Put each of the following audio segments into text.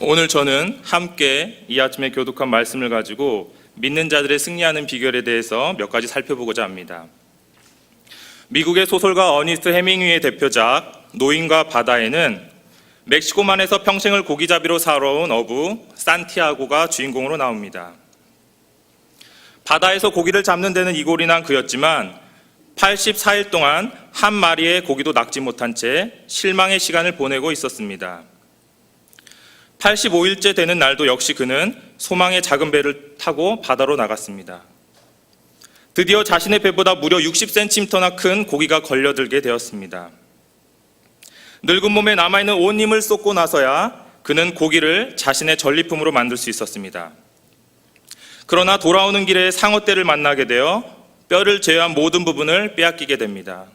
오늘 저는 함께 이 아침에 교독한 말씀을 가지고 믿는 자들의 승리하는 비결에 대해서 몇 가지 살펴보고자 합니다. 미국의 소설가 어니스트 해밍웨이의 대표작 노인과 바다에는 멕시코만에서 평생을 고기잡이로 살아온 어부 산티아고가 주인공으로 나옵니다. 바다에서 고기를 잡는 데는 이골이 난 그였지만 84일 동안 한 마리의 고기도 낚지 못한 채 실망의 시간을 보내고 있었습니다. 85일째 되는 날도 역시 그는 소망의 작은 배를 타고 바다로 나갔습니다. 드디어 자신의 배보다 무려 60cm나 큰 고기가 걸려들게 되었습니다. 늙은 몸에 남아있는 온 힘을 쏟고 나서야 그는 고기를 자신의 전리품으로 만들 수 있었습니다. 그러나 돌아오는 길에 상어떼를 만나게 되어 뼈를 제외한 모든 부분을 빼앗기게 됩니다.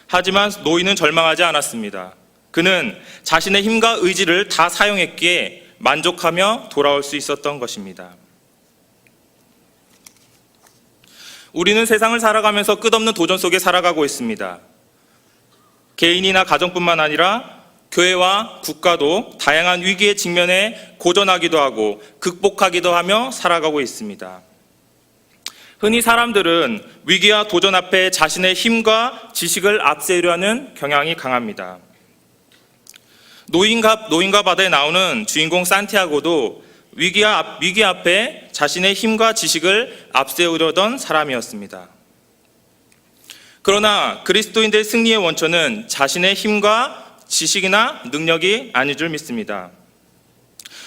하지만 노인은 절망하지 않았습니다. 그는 자신의 힘과 의지를 다 사용했기에 만족하며 돌아올 수 있었던 것입니다. 우리는 세상을 살아가면서 끝없는 도전 속에 살아가고 있습니다. 개인이나 가정뿐만 아니라 교회와 국가도 다양한 위기의 직면에 고전하기도 하고 극복하기도 하며 살아가고 있습니다. 흔히 사람들은 위기와 도전 앞에 자신의 힘과 지식을 앞세우려 하는 경향이 강합니다. 노인과 바다에 나오는 주인공 산티아고도 위기 앞에 자신의 힘과 지식을 앞세우려던 사람이었습니다. 그러나 그리스도인들의 승리의 원천은 자신의 힘과 지식이나 능력이 아닐 줄 믿습니다.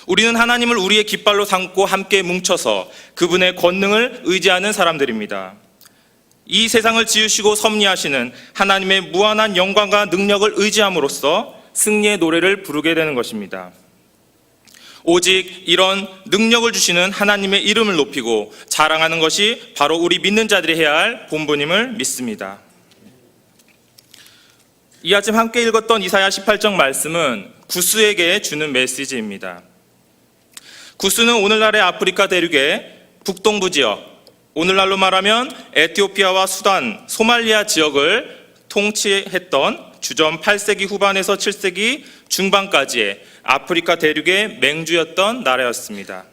우리는 하나님을 우리의 깃발로 삼고 함께 뭉쳐서 그분의 권능을 의지하는 사람들입니다. 이 세상을 지으시고 섭리하시는 하나님의 무한한 영광과 능력을 의지함으로써 승리의 노래를 부르게 되는 것입니다. 오직 이런 능력을 주시는 하나님의 이름을 높이고 자랑하는 것이 바로 우리 믿는 자들이 해야 할 본분임을 믿습니다. 이 아침 함께 읽었던 이사야 18장 말씀은 구스에게 주는 메시지입니다. 구스는 오늘날의 아프리카 대륙의 북동부 지역, 오늘날로 말하면 에티오피아와 수단, 소말리아 지역을 통치했던 주전 8세기 후반에서 7세기 중반까지의 아프리카 대륙의 맹주였던 나라였습니다.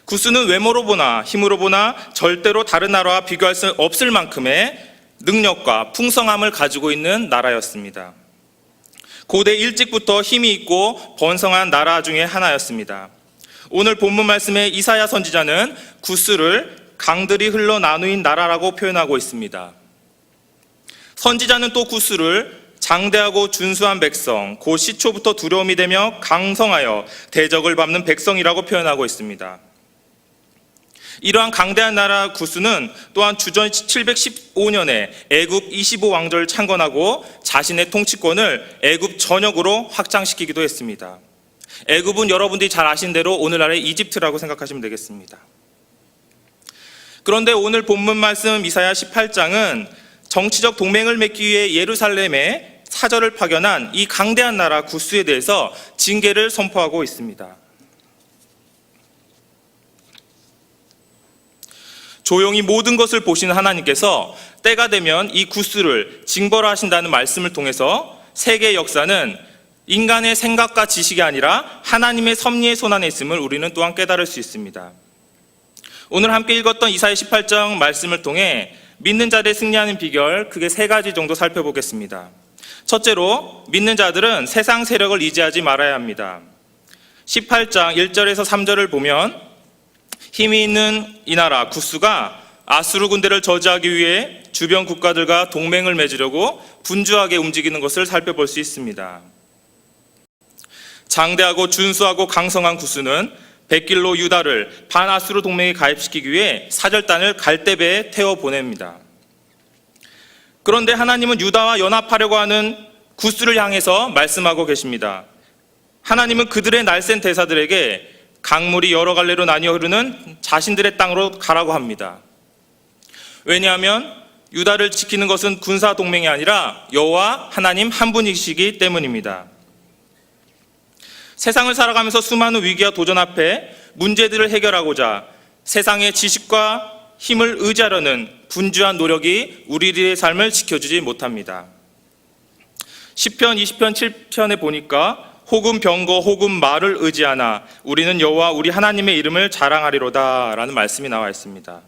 구스는 외모로 보나 힘으로 보나 절대로 다른 나라와 비교할 수 없을 만큼의 능력과 풍성함을 가지고 있는 나라였습니다. 고대 일찍부터 힘이 있고 번성한 나라 중에 하나였습니다. 오늘 본문 말씀의 이사야 선지자는 구스를 강들이 흘러 나누인 나라라고 표현하고 있습니다. 선지자는 또 구스를 장대하고 준수한 백성, 곧 시초부터 두려움이 되며 강성하여 대적을 밟는 백성이라고 표현하고 있습니다. 이러한 강대한 나라 구스는 또한 주전 715년에 애굽 25왕조를 창건하고 자신의 통치권을 애굽 전역으로 확장시키기도 했습니다. 애굽은 여러분들이 잘 아신 대로 오늘날의 이집트라고 생각하시면 되겠습니다. 그런데 오늘 본문 말씀 이사야 18장은 정치적 동맹을 맺기 위해 예루살렘에 사절을 파견한 이 강대한 나라 구스에 대해서 징계를 선포하고 있습니다. 조용히 모든 것을 보시는 하나님께서 때가 되면 이 구스를 징벌하신다는 말씀을 통해서 세계 역사는 인간의 생각과 지식이 아니라 하나님의 섭리의 손안에 있음을 우리는 또한 깨달을 수 있습니다. 오늘 함께 읽었던 이사야 18장 말씀을 통해 믿는 자들의 승리하는 비결, 크게 세 가지 정도 살펴보겠습니다. 첫째로, 믿는 자들은 세상 세력을 의지하지 말아야 합니다. 18장 1절에서 3절을 보면 힘이 있는 이 나라 구스가 아수르 군대를 저지하기 위해 주변 국가들과 동맹을 맺으려고 분주하게 움직이는 것을 살펴볼 수 있습니다. 장대하고 준수하고 강성한 구스는 백길로 유다를 반아수르 동맹에 가입시키기 위해 사절단을 갈대배에 태워 보냅니다. 그런데 하나님은 유다와 연합하려고 하는 구스를 향해서 말씀하고 계십니다. 하나님은 그들의 날쌘 대사들에게 강물이 여러 갈래로 나뉘어 흐르는 자신들의 땅으로 가라고 합니다. 왜냐하면 유다를 지키는 것은 군사 동맹이 아니라 여호와 하나님 한 분이시기 때문입니다. 세상을 살아가면서 수많은 위기와 도전 앞에 문제들을 해결하고자 세상의 지식과 힘을 의지하려는 분주한 노력이 우리들의 삶을 지켜주지 못합니다. 시편 20편 7편에 보니까 혹은 병거 혹은 말을 의지하나 우리는 여호와 우리 하나님의 이름을 자랑하리로다 라는 말씀이 나와 있습니다.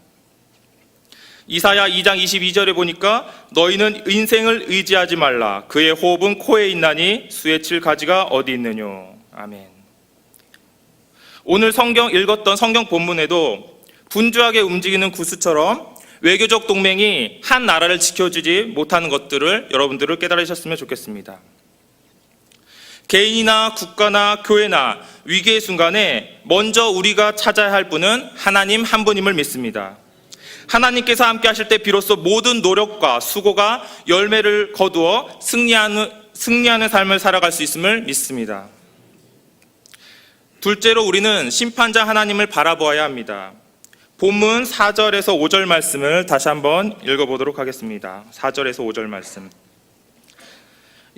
이사야 2장 22절에 보니까 너희는 인생을 의지하지 말라. 그의 호흡은 코에 있나니 수에 칠 가지가 어디 있느뇨. 아멘. 오늘 성경 읽었던 성경 본문에도 분주하게 움직이는 구스처럼 외교적 동맹이 한 나라를 지켜주지 못하는 것들을 여러분들을 깨달으셨으면 좋겠습니다. 개인이나 국가나 교회나 위기의 순간에 먼저 우리가 찾아야 할 분은 하나님 한 분임을 믿습니다. 하나님께서 함께 하실 때 비로소 모든 노력과 수고가 열매를 거두어 승리하는 삶을 살아갈 수 있음을 믿습니다. 둘째로 우리는 심판자 하나님을 바라보아야 합니다. 본문 4절에서 5절 말씀을 다시 한번 읽어보도록 하겠습니다. 4절에서 5절 말씀.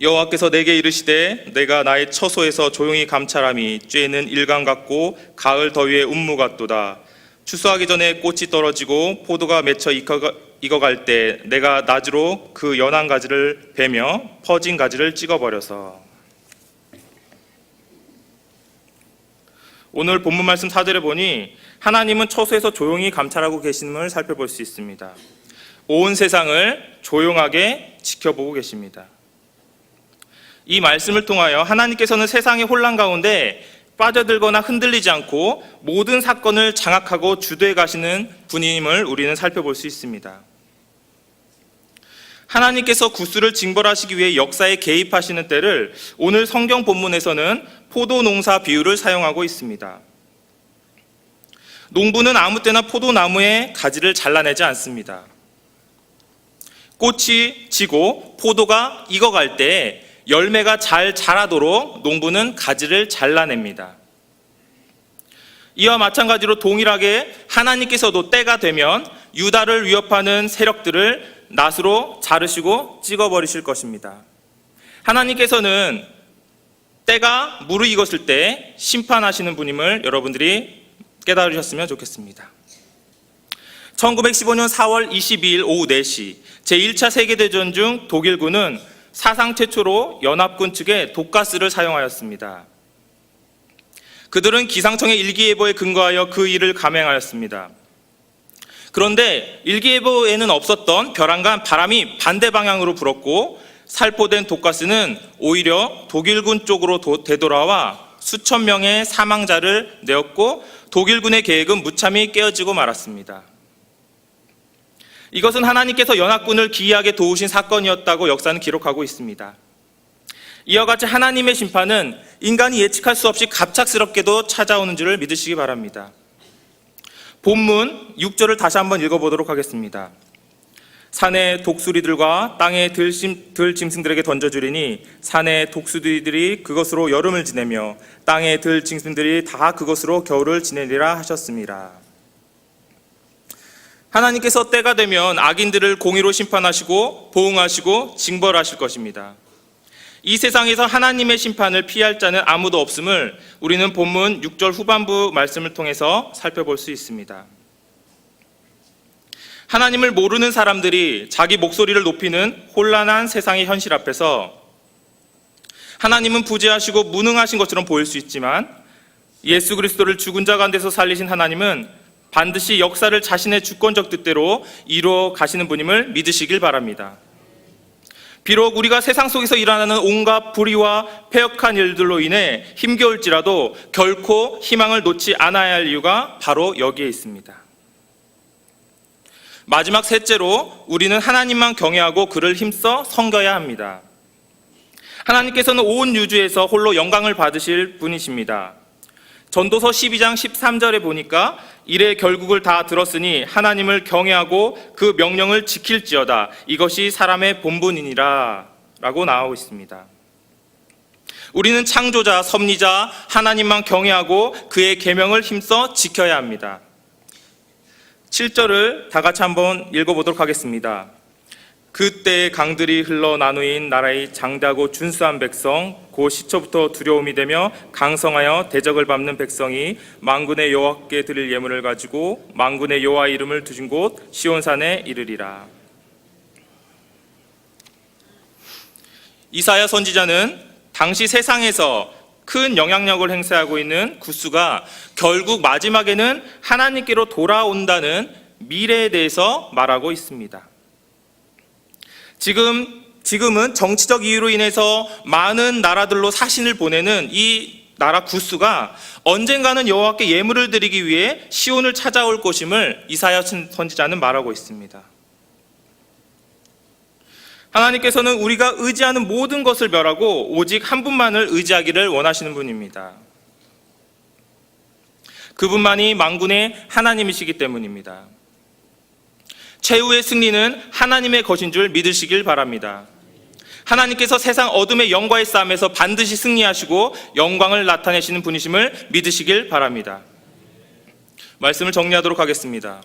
여호와께서 내게 이르시되 내가 나의 처소에서 조용히 감찰함이 쬐는 일강 같고 가을 더위의 운무 같도다. 추수하기 전에 꽃이 떨어지고 포도가 맺혀 익어갈 때 내가 낫으로 그 연한 가지를 베며 퍼진 가지를 찍어버려서. 오늘 본문 말씀 4절에 보니 하나님은 처소에서 조용히 감찰하고 계심을 살펴볼 수 있습니다. 온 세상을 조용하게 지켜보고 계십니다. 이 말씀을 통하여 하나님께서는 세상의 혼란 가운데 빠져들거나 흔들리지 않고 모든 사건을 장악하고 주도해 가시는 분임을 우리는 살펴볼 수 있습니다. 하나님께서 구스를 징벌하시기 위해 역사에 개입하시는 때를 오늘 성경 본문에서는 포도 농사 비유를 사용하고 있습니다. 농부는 아무 때나 포도나무의 가지를 잘라내지 않습니다. 꽃이 지고 포도가 익어갈 때 열매가 잘 자라도록 농부는 가지를 잘라냅니다. 이와 마찬가지로 동일하게 하나님께서도 때가 되면 유다를 위협하는 세력들을 낫으로 자르시고 찍어버리실 것입니다. 하나님께서는 때가 무르익었을 때 심판하시는 분임을 여러분들이 깨달으셨으면 좋겠습니다. 1915년 4월 22일 오후 4시 제1차 세계대전 중 독일군은 사상 최초로 연합군 측에 독가스를 사용하였습니다. 그들은 기상청의 일기예보에 근거하여 그 일을 감행하였습니다. 그런데 일기예보에는 없었던 벼랑간 바람이 반대 방향으로 불었고 살포된 독가스는 오히려 독일군 쪽으로 되돌아와 수천 명의 사망자를 내었고 독일군의 계획은 무참히 깨어지고 말았습니다. 이것은 하나님께서 연합군을 기이하게 도우신 사건이었다고 역사는 기록하고 있습니다. 이와 같이 하나님의 심판은 인간이 예측할 수 없이 갑작스럽게도 찾아오는 줄을 믿으시기 바랍니다. 본문 6절을 다시 한번 읽어보도록 하겠습니다. 산의 독수리들과 땅의 들짐승들에게 던져주리니 산의 독수리들이 그것으로 여름을 지내며 땅의 들짐승들이 다 그것으로 겨울을 지내리라 하셨습니다. 하나님께서 때가 되면 악인들을 공의로 심판하시고 보응하시고 징벌하실 것입니다. 이 세상에서 하나님의 심판을 피할 자는 아무도 없음을 우리는 본문 6절 후반부 말씀을 통해서 살펴볼 수 있습니다. 하나님을 모르는 사람들이 자기 목소리를 높이는 혼란한 세상의 현실 앞에서 하나님은 부재하시고 무능하신 것처럼 보일 수 있지만 예수 그리스도를 죽은 자 가운데서 살리신 하나님은 반드시 역사를 자신의 주권적 뜻대로 이루어 가시는 분임을 믿으시길 바랍니다. 비록 우리가 세상 속에서 일어나는 온갖 불의와 패역한 일들로 인해 힘겨울지라도 결코 희망을 놓지 않아야 할 이유가 바로 여기에 있습니다. 마지막 셋째로 우리는 하나님만 경외하고 그를 힘써 섬겨야 합니다. 하나님께서는 온 우주에서 홀로 영광을 받으실 분이십니다. 전도서 12장 13절에 보니까 이래 결국을 다 들었으니 하나님을 경외하고 그 명령을 지킬지어다. 이것이 사람의 본분이니라 라고 나오고 있습니다. 우리는 창조자, 섭리자 하나님만 경외하고 그의 계명을 힘써 지켜야 합니다. 7절을 다 같이 한번 읽어보도록 하겠습니다. 그때의 강들이 흘러 나누인 나라의 장대하고 준수한 백성 곧 시초부터 두려움이 되며 강성하여 대적을 밟는 백성이 만군의 여호와께 드릴 예물을 가지고 만군의 여호와의 이름을 두신 곳 시온산에 이르리라. 이사야 선지자는 당시 세상에서 큰 영향력을 행사하고 있는 구스가 결국 마지막에는 하나님께로 돌아온다는 미래에 대해서 말하고 있습니다. 지금은 정치적 이유로 인해서 많은 나라들로 사신을 보내는 이 나라 구스가 언젠가는 여호와께 예물을 드리기 위해 시온을 찾아올 것임을 이사야 선지자는 말하고 있습니다. 하나님께서는 우리가 의지하는 모든 것을 멸하고 오직 한 분만을 의지하기를 원하시는 분입니다. 그분만이 만군의 하나님이시기 때문입니다. 최후의 승리는 하나님의 것인 줄 믿으시길 바랍니다. 하나님께서 세상 어둠의 영과의 싸움에서 반드시 승리하시고 영광을 나타내시는 분이심을 믿으시길 바랍니다. 말씀을 정리하도록 하겠습니다.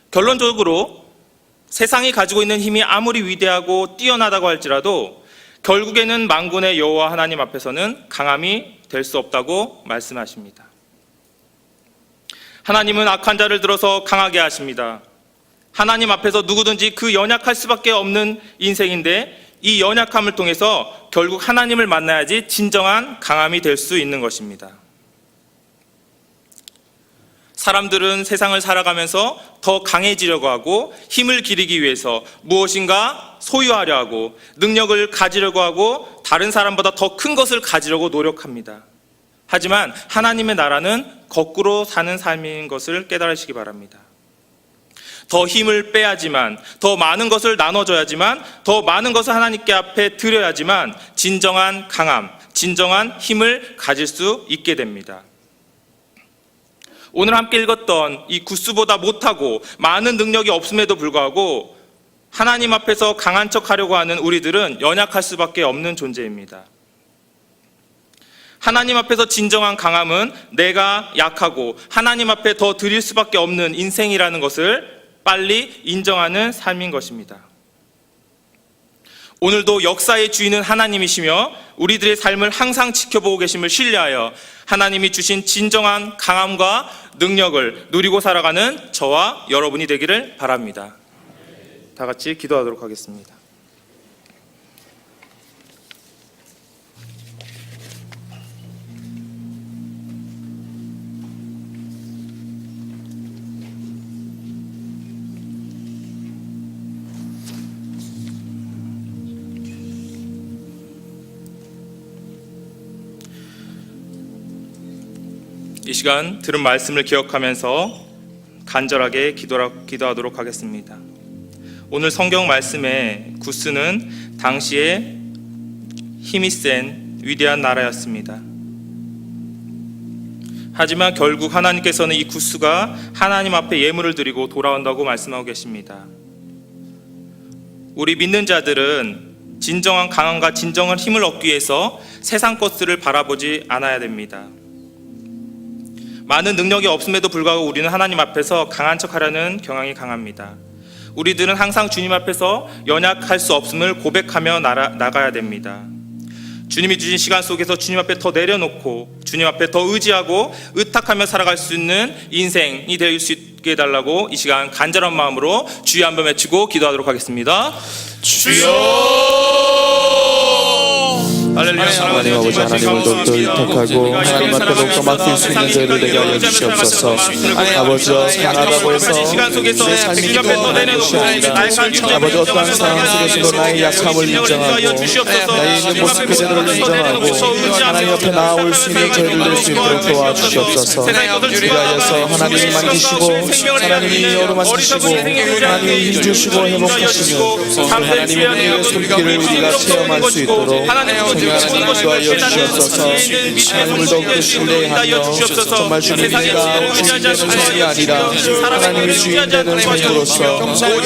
결론적으로 세상이 가지고 있는 힘이 아무리 위대하고 뛰어나다고 할지라도 결국에는 만군의 여호와 하나님 앞에서는 강함이 될 수 없다고 말씀하십니다. 하나님은 악한 자를 들어서 강하게 하십니다. 하나님 앞에서 누구든지 그 연약할 수밖에 없는 인생인데 이 연약함을 통해서 결국 하나님을 만나야지 진정한 강함이 될 수 있는 것입니다. 사람들은 세상을 살아가면서 더 강해지려고 하고 힘을 기르기 위해서 무엇인가 소유하려 하고 능력을 가지려고 하고 다른 사람보다 더 큰 것을 가지려고 노력합니다. 하지만 하나님의 나라는 거꾸로 사는 삶인 것을 깨달으시기 바랍니다. 더 힘을 빼야지만, 더 많은 것을 나눠줘야지만, 더 많은 것을 하나님께 앞에 드려야지만 진정한 강함, 진정한 힘을 가질 수 있게 됩니다. 오늘 함께 읽었던 이 구스보다 못하고 많은 능력이 없음에도 불구하고 하나님 앞에서 강한 척 하려고 하는 우리들은 연약할 수밖에 없는 존재입니다. 하나님 앞에서 진정한 강함은 내가 약하고 하나님 앞에 더 드릴 수밖에 없는 인생이라는 것을 빨리 인정하는 삶인 것입니다. 오늘도 역사의 주인은 하나님이시며 우리들의 삶을 항상 지켜보고 계심을 신뢰하여 하나님이 주신 진정한 강함과 능력을 누리고 살아가는 저와 여러분이 되기를 바랍니다. 다 같이 기도하도록 하겠습니다. 이 시간 들은 말씀을 기억하면서 간절하게 기도하도록 하겠습니다. 오늘 성경 말씀에 구스는 당시에 힘이 센 위대한 나라였습니다. 하지만 결국 하나님께서는 이 구스가 하나님 앞에 예물을 드리고 돌아온다고 말씀하고 계십니다. 우리 믿는 자들은 진정한 강함과 진정한 힘을 얻기 위해서 세상 것들을 바라보지 않아야 됩니다. 많은 능력이 없음에도 불구하고 우리는 하나님 앞에서 강한 척하려는 경향이 강합니다. 우리들은 항상 주님 앞에서 연약할 수 없음을 고백하며 나가야 됩니다. 주님이 주신 시간 속에서 주님 앞에 더 내려놓고 주님 앞에 더 의지하고 의탁하며 살아갈 수 있는 인생이 될 수 있게 해달라고 이 시간 간절한 마음으로 주여 한번 외치고 기도하도록 하겠습니다. 주여! 할렐루야. 하나님 아버지, 하나님을 더욱더 의탁하고 하나님 앞에 더욱더 맡길 수 있는 저희를 되게 하여 주시옵소서. 아버지여, 강하다고 해서 내 삶이 기도하는 것이 아니라 아버지 어떠한 상황 속에서도 나의 약함을 인정하고 나의 있는 모습 그대로를 인정하고 하나님 앞에 나아올 수 있는 저희를 될 수 있도록 도와주시옵소서. 위하여서 하나님이 만지시고 하나님이 열어만지시고 하나님이 힘주시고 회복하시는 하나님의 은혜의 손길을 우리가 체험할 수 있도록 하나님 도와여 주시옵소서. 하나님을 더욱더 신뢰하며 정말 주님이가 주인되는 삶이 아니라 하나님의 주인되는 삶으로서 아버지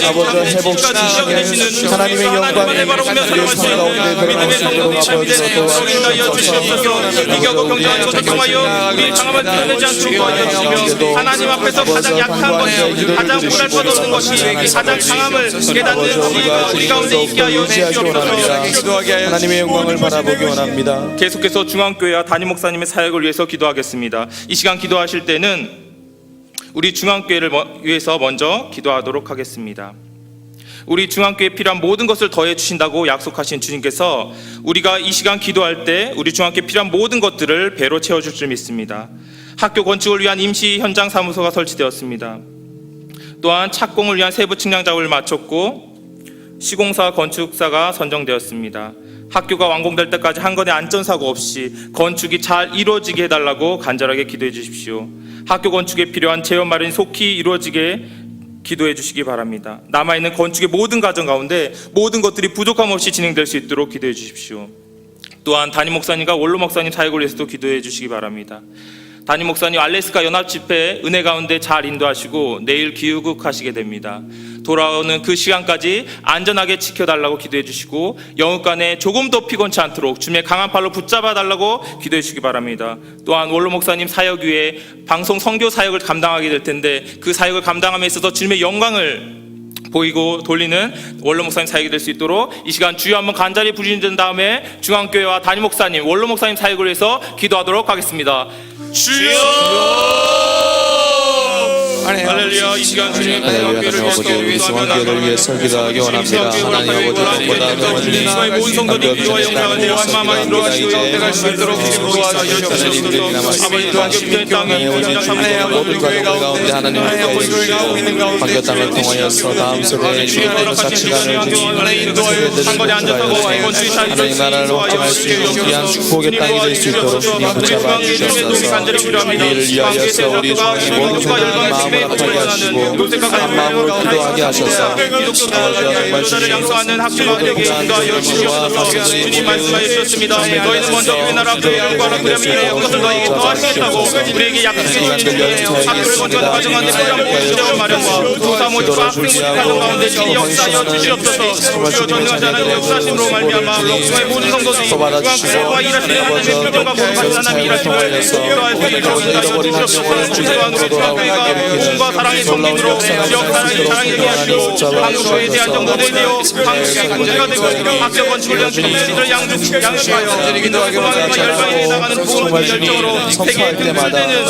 회복시키시는 하나님의 영광이 우리의 삶 가운데 드러날 수 있도록 아버지로 도와주시옵소서. 이겨고 경건한 것을 통하여 우리의 강함을 드러내지 않도록 도와주시며 하나님 앞에서 가장 약한 것, 가장 못할 것 없는 것이 가장 강함을 깨닫는 지혜가 우리 가운데 있게 하여 주시옵소서. 하나님의 영광을 바라보기 원합니다. 계속해서 중앙교회와 담임 목사님의 사역을 위해서 기도하겠습니다. 이 시간 기도하실 때는 우리 중앙교회를 위해서 먼저 기도하도록 하겠습니다. 우리 중앙교회에 필요한 모든 것을 더해 주신다고 약속하신 주님께서 우리가 이 시간 기도할 때 우리 중앙교회에 필요한 모든 것들을 배로 채워줄 줄 믿습니다. 학교 건축을 위한 임시 현장 사무소가 설치되었습니다. 또한 착공을 위한 세부 측량 작업을 마쳤고 시공사 건축사가 선정되었습니다. 학교가 완공될 때까지 한 건의 안전사고 없이 건축이 잘 이루어지게 해달라고 간절하게 기도해 주십시오. 학교 건축에 필요한 재원 마련이 속히 이루어지게 기도해 주시기 바랍니다. 남아있는 건축의 모든 과정 가운데 모든 것들이 부족함 없이 진행될 수 있도록 기도해 주십시오. 또한 담임 목사님과 원로 목사님 사역을 위해서도 기도해 주시기 바랍니다. 담임 목사님 알래스카 연합집회 은혜 가운데 잘 인도하시고 내일 귀국하시게 됩니다. 돌아오는 그 시간까지 안전하게 지켜달라고 기도해 주시고 영육간에 조금 더 피곤치 않도록 주님의 강한 팔로 붙잡아 달라고 기도해 주시기 바랍니다. 또한 원로 목사님 사역 위에 방송 선교 사역을 감당하게 될 텐데 그 사역을 감당함에 있어서 주님의 영광을 보이고 돌리는 원로 목사님 사역이 될 수 있도록 이 시간 주여 한번 간절히 부르짖은 다음에 중앙교회와 담임 목사님, 원로 목사님 사역을 위해서 기도하도록 하겠습니다. 주여! 할렐루야. 이 시간 주님 중앙교회를 위해서 기도하기 원합니다. 하나님 아버지 보다 주님의 모든 성도들이 기도와 영광을 마음만 인도하시고 때갈 수 있도록 도와주시옵소서. 아버지 중앙교회 땅에 모든 가정들 가운데 하나님을 위하여 반겨 땅을 통하여서 다음 세대에 주님의 자치가를 한번에 앉아서고 하나님 나라를 확장할 수 있는 귀한 축복의 땅이 될 수 있도록 주님 붙잡아 주시옵소서. 이를 위하여서 우리 중앙의 모든 성도들이 마음을 아프게 하시고 한 마음으로 기도하게 하셔서 정말 주님 양성하는 학교가 되게 인도하여 주시옵소서. 주님 말씀하여 주셨습니다. 너희는 먼저 그 나라 그 영광과 그 이의 것을 너희에게 더하시겠다고 우리에게 약속해 주시니 학교를 건축하는 과정한데 필요한 모든 시대와 마련과 교사 모집 학생 모집 과정 가운데 이 역사여 주시옵소서. 주여 전능하지 않은 역사심으로 말미암아 중앙의 모든 성도들이 중앙교회와 일하시는 하나님의 표정과 거룩한 하나님 일하시고 기도할 수 있는 인도하여 주시옵소서. 주대와 우리 중앙교회가 공과 사랑의 성민으로 지역 사랑의 자랑이 되게 하시고 한국교회에 대한 정도들이 되어 한국교회 강제가 되고 학교 건축을 위한 주민들을 양육하여 소망과 열방에 나가는 복음의 열정으로 세계에 분출되는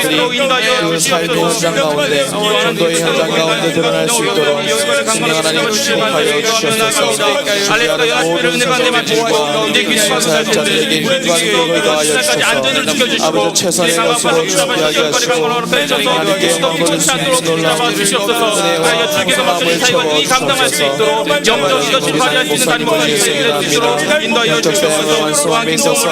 교회로 인도하여 그 삶의 현장 가운데 전도의 현장 가운데 드러날 수 있도록 성령 하나님 축복하여 주시옵소서. 알래스카 연합집회를 은혜가 내 마치고 이제 기도하는 사역자들에게 힘과 능력을 더하여 안전을 주셔서 지켜주시고 아버지 최선의 것으로 준비하게 하시고 하나님께 영광을 놀라워 주시옵소서. 하여 주께서 맡으신 사역을 이 감당할 수 있도록 영적이것이 발휘할 수 있는 담임 목사님이 될 수 있도록 인도하여 주시옵소서. 또한 있어서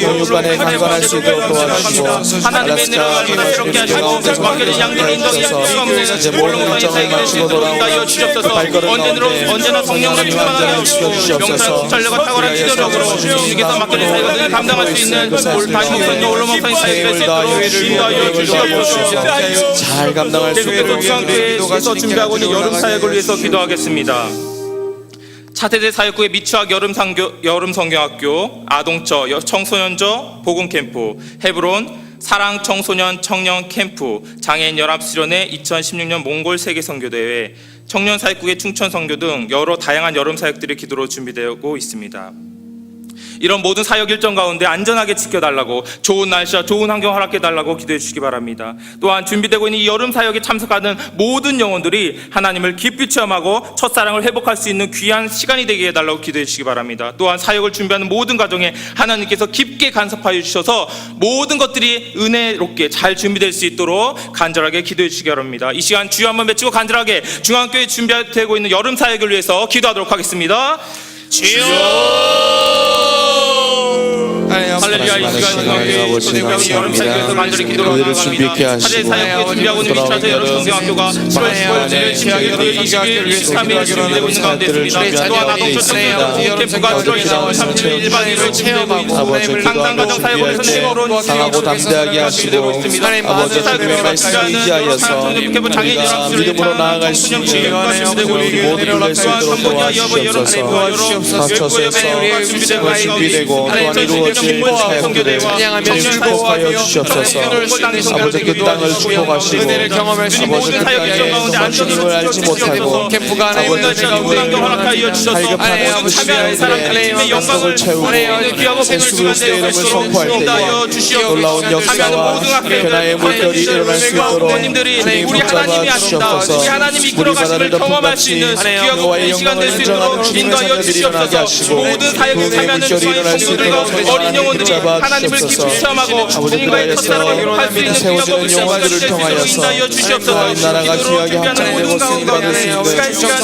영육간에 강건할 수 있도록 도와주시고 하나님의 은혜를 새롭게 하시고 맡겨진 양들을 인도하여 주시옵소서. 이제 모든 일정을 마치고 돌아오는 발걸음 가운데 언제나 성령을 충만하여 주시고 명상 전력과 탁월한 지도력으로 주님께서 맡겨진 사역을 감당할 수 있는 담임 목사님, 원로 목사님 사역이 될 수 있도록 인도하여 주시옵소서. 잘 감당할 수 있도록 계속해서 중앙교회에서 준비하고 있는 여름 사역을 위해서 기도하겠습니다. 차세대 사역구의 미추학 여름 성경학교, 아동처 청소년저 복음 캠프, 헤브론 사랑 청소년 청년 캠프, 장애인 연합 수련회 2016년 몽골 세계 선교대회, 청년 사역국의 충천 선교 등 여러 다양한 여름 사역들이 기도로 준비되고 있습니다. 이런 모든 사역 일정 가운데 안전하게 지켜달라고, 좋은 날씨와 좋은 환경 허락해달라고 기도해 주시기 바랍니다. 또한 준비되고 있는 이 여름 사역에 참석하는 모든 영혼들이 하나님을 깊이 체험하고 첫사랑을 회복할 수 있는 귀한 시간이 되게 해달라고 기도해 주시기 바랍니다. 또한 사역을 준비하는 모든 가정에 하나님께서 깊게 간섭하여 주셔서 모든 것들이 은혜롭게 잘 준비될 수 있도록 간절하게 기도해 주시기 바랍니다. 이 시간 주여 한번 외치고 간절하게 중앙교회 준비되고 있는 여름 사역을 위해서 기도하도록 하겠습니다. 주여! 할렐루야. 이 시간 중앙교회 준비하고 여름 사역에서 간절히 기도를 나아갑니다. 차례 사역에 준비하고 있는 미차세 여름 성경학교가 7월 15일, 16일, 20일, 23일 준비되고 있는 가운데 있습니다. 또한 아동초 청소년 캠프가 7월 23일 일반일을 준비되고 있고 상상가정 사역을 위해서 새로운 강하고 담대하게 하시고 아버지 주님의 말씀을 의지하여서 우리가 믿음으로 나아갈 수 있는 모든 일을 수 있도록 도와주시옵소서. 각처에서 준비되고 또한 이루어질 사역들을 축복하여 주시옵소서. 아버지 그 땅을 축복하시고 은혜를 경험할 수 있는 아버지 그 땅에 주님을 알지 못하고 캠프가 안에 있는 가운데 허락하여 주셔서 갈급한 참여하는 사람들의 영광을 채우고 귀하고 예수 그리스도의 이름을 선포할 때에 놀라운 역사와 변화의 물결이 일어날 수 있도록 주님 우리 하나님이 붙잡아 하신다. 우리 주시옵소서. 하나님이 우리 이끌어 가심을 바다를 경험할 수 있는 귀하고 여호와의 큰 시간 될 수 영광을 있도록 주님의 인도하여 자녀들이 일어나게 주시옵소서. 하시고 모든 사역에 그 참여하는 물결이 일어날 수 성도들과 있도록 어린 영혼들이 붙잡아 하나님을 깊이 주시옵소서. 체험하고 주님과의 첫사랑을 할 수 있는 세워지는 귀하고 영혼들을 통하여서 인도하여 주시옵소서. 하나님 나라가 귀하게 합창되고 쓰임받을 수 있는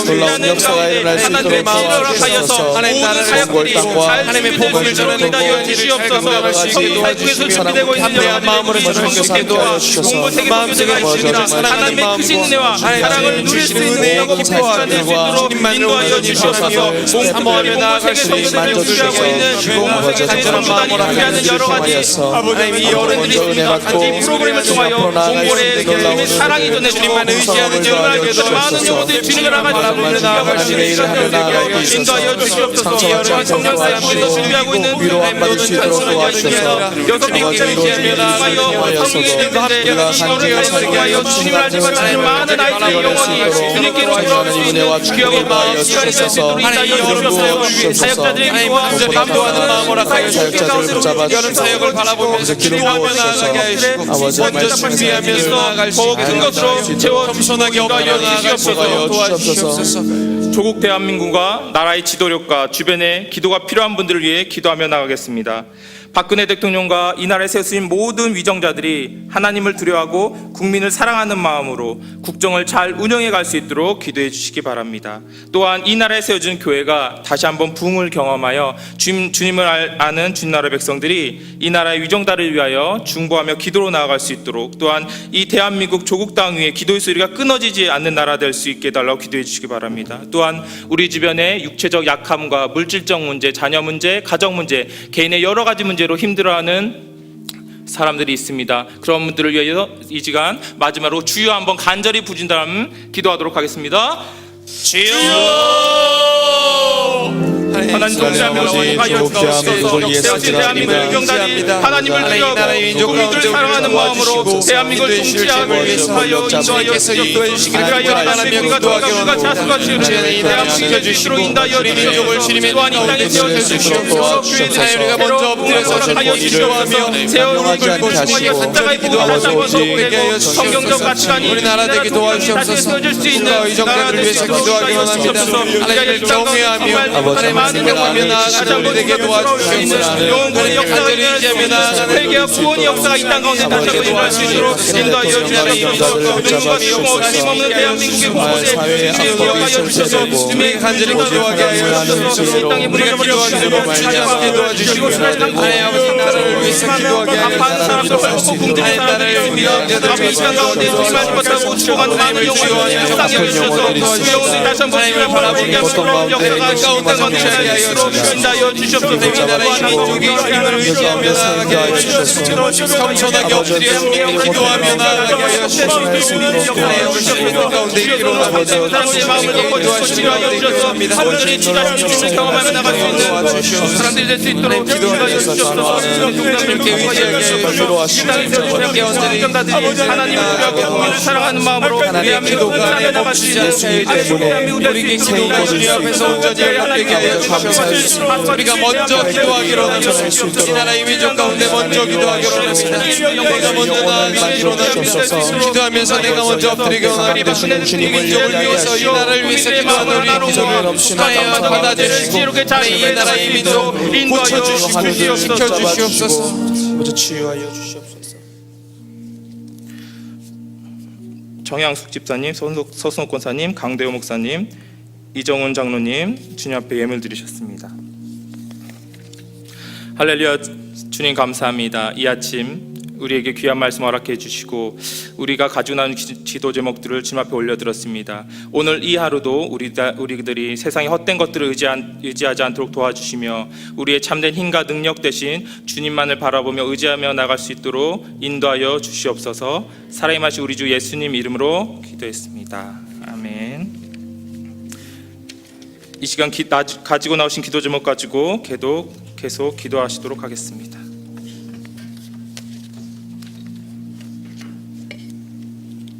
놀라운 역사가 일어날 수 있도록 도와주시옵소서. 모든 사역들이 하나님의 복음을 전하여 주시옵소서. 성인 사역에서 준비되고 있는 여러 마음으로 공부 세계 교제가 있습니다. 하나님의 크신 은혜와 사랑을 누릴 수 있는 은혜와 기뻐가 될 수 있도록 인도하여 주시옵소서. 공부 세계 성도들을 주시하고 있는 공부 세계 성도단이 준비하는 여러 가지 하나님 이 어른들이 이 프로그램을 통하여 공부에 주님의 사랑이 전해지고 의지하는 여러분에게도 많은 영혼들이 주님을 나아갈 수 있도록 인도하여 주시옵소서. 여러분 성령 사역에서 준비하고 있는 위로받을 수 있도록 도와주셔서 여섯 명이 의지하며 성령의 가운데 어른들을 통하여 주님을 알지 못하는 많은 아이들의 영혼이 주님께로 돌아올 수 있는 귀하고 마음 시간이 될 수 있도록 인도하여 주시옵소서. 사역자들의 기도와 감동하는 마음으로 하여 사역자들을 붙잡아 여름 사역을 바라보면서 기도하며 나아가게 하시고 아버지 먼저 준비하면서 나아갈 수 있게 큰 것으로 채워 겸손하게 엎드려 나아갈 수 있도록 도와주시옵소서. 조국 대한민국과 나라의 지도력과 주변에 기도가 필요한 분들을 위해 기도하며 나가겠습니다. 박근혜 대통령과 이 나라에 세우신 모든 위정자들이 하나님을 두려워하고 국민을 사랑하는 마음으로 국정을 잘 운영해 갈 수 있도록 기도해 주시기 바랍니다. 또한 이 나라에 세워진 교회가 다시 한번 부흥을 경험하여 주님을 아는 주나라 백성들이 이 나라의 위정자를 위하여 중보하며 기도로 나아갈 수 있도록, 또한 이 대한민국 조국 땅 위에 기도의 소리가 끊어지지 않는 나라 될 수 있게 달라고 기도해 주시기 바랍니다. 또한 우리 주변에 육체적 약함과 물질적 문제, 자녀 문제, 가정 문제, 개인의 여러 가지 문제로 힘들어하는 사람들이 있습니다. 그런 분들을 위해서 이 시간 마지막으로 주여 한번 간절히 부진다면 기도하도록 하겠습니다. 주여! 하나님 동시하며 하여 주옵소서. 세우신 대한민국 유경단이 하나님을 두려워하고 국민들을 사랑하는 마음으로 대한민국을 통치하고 하여 인도하여 주시옵소서. 그리하여 하나님 우리가 정강과 자수가 지으는 대한민국의 주시로 인도하여 주시옵소서. 또한 이 땅에 세워질 수 있도록 교회 자유리가 먼저 엎드려서 하여 주시옵소서. 세월을 끌고 하여 사자가의 보고 다시 한번 회복되게 하여 성경적 가치관이 우리나라 되게 도와주시옵소서. 다시 세워질 수 있는 이 정도를 위해서 기도하기 원합니다. 하나님을 경외하며 하나님을 경외하며 나아가는 우리 되게 도와주시옵소서. 영혼의 역사를 의지하며 나아가는 회개와 구원의 역사가 이 땅 가운데 다시 한번 일어날 수 있도록 인도하여 주시옵소서. 눈과 비용과 어림없는 대한민국의 곳곳에 주시하여 주셔서 주님의 간절히 기도하게 하여 주셔서 이 땅에 우리가 기도하시도록 주님께 도와주시고 하나님 아버지 나라를 위해서 기도하게 하여 주시옵소서. 사람들 헐벗고 궁지는 사람들이 있습니다. 아버지 이 시간 가운데 주님을 못하고 축복하는 많은 영혼을 협상해 주셔서 영혼들이 다시 한번 주님을 바라보게 하시고 그런 역사가 가운데 하여 주시옵소서. 민족이 주님을 의지하며 나아가게 하여 주시옵소서. 겸손하게 엎드려 기도하며 나아가게 하여 주시옵소서. 하나님 가운데 있기로 원합니다. 사람들의 마음을 덮어주시고 하여 주셔서 하루들이 주자신 주님을 경험하며 나갈 수 있는 사람들이 될 수 있도록 기도하여 주시옵소서. 주님께 의지하게 하여 주시옵소서. 하나님을 두려워하고 국민을 사랑하는 마음으로 대한민국을 사랑해 나갈 수 있는 우리 기도가 주님 앞에서 온전히 연락되게 하여 주시옵소서. 우리가 먼저 기도하기로 합니다. 이 나라의 민족 가운데 먼저 기도하기로 합니다. 내가 먼저 나아가기로 합니다. 기도하면서 내가 먼저 엎드리기 원합니다. 민족을 위해서 이 나라를 위해서 기도하는 우리 기도를 하나님 받아주시고 이 나라의 민족 고쳐주시고 지켜주시옵소서. 먼저 치유하여 주시옵소서. 정양숙 집사님, 서순옥 권사님, 강대호 목사님, 이정훈 장로님 주님 앞에 예물 드리셨습니다. 할렐루야. 주님 감사합니다. 이 아침 우리에게 귀한 말씀 허락해 주시고 우리가 가지고 나온 기도 제목들을 주님 앞에 올려드렸습니다. 오늘 이 하루도 우리들이 세상의 헛된 것들을 의지하지 않도록 도와주시며 우리의 참된 힘과 능력 대신 주님만을 바라보며 의지하며 나갈 수 있도록 인도하여 주시옵소서. 살아있는 하신 우리 주 예수님 이름으로 기도했습니다. 아멘. 이 시간 가지고 나오신 기도 제목 가지고 계속 기도하시도록 하겠습니다.